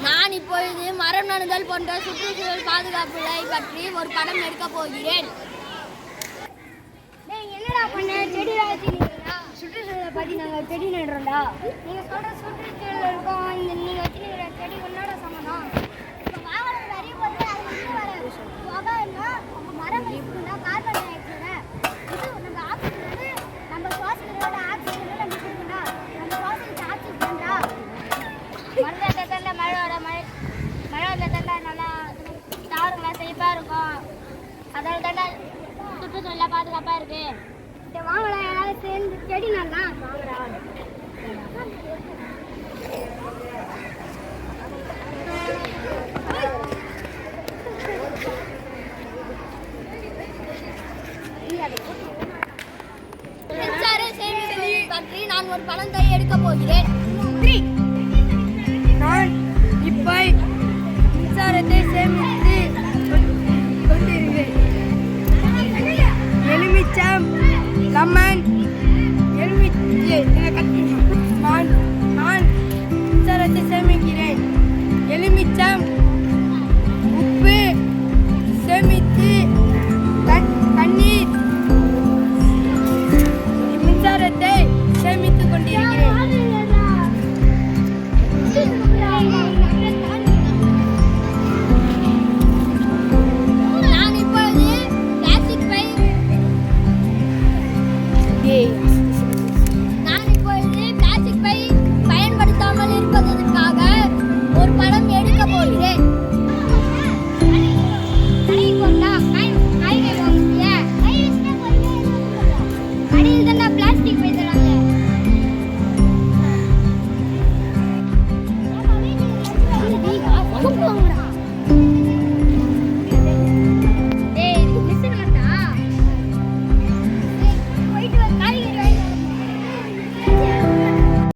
நான் இப்பொழுது மரம் நடுதல் போன்ற சுற்றுச்சூழல் பாதுகாப்புகளை பற்றி ஒரு படம் எடுக்கப் போகிறேன். என்னடா பண்ண செடி வச்சுக்கிறீங்களா? சுற்றுச்சூழலை பற்றி நாங்கள் செடி நடுறோம்டா. நீங்கள் சொல்கிற சுற்றுச்சூழல் இருக்கோம், இந்த நீங்கள் வச்சுருக்கிற செடி உன்னோட சம்மதம். இப்போ வாகனம் நிறைய போது அது வந்து வர புகைன்னா மரம் வச்சுருந்தா கார்பன் டை ஆக்சைடை இது நம்ம ஆக்சிஜன் வந்து நம்ம சுவாசிக்கிறோட ஆக்சிஜன் நம்ம கொடுக்கணும்டா. நம்ம சுவாசிக்கிற ஆக்சிஜன்டா மழை தண்ணில் மழை வந்த தண்ணில் நல்லா தாருங்களாம் செழிப்பாக இருக்கும். அதோட தண்டை சுற்றுச்சூழலாக பாதுகாப்பாக இருக்கு. வாங்கடா யாராவது சேர்ந்து செடி நல்லா வாங்கடா. மின்சார சேமிப்பு பற்றி நான் ஒரு படத்தை எடுக்கப் போகிறேன். நான் இப்போ மின்சாரத்தை சேமித்து கொண்டிருக்கிறேன். எலுமிச்சம், லெமன், நான் மின்சாரத்தை சேமிக்கிறேன். எலுமிச்சம், உப்பு சேமித்து தண்ணீர் மின்சாரத்தை சேமித்துக் கொண்டிருக்கிறேன். நான் இப்பொழுது பிளாஸ்டிக் பை பயன்படுத்தாமல் இருப்பதற்காக ஒரு படம் எடுக்கப் போகிறேன். பிளாஸ்டிக் பை தராங்க.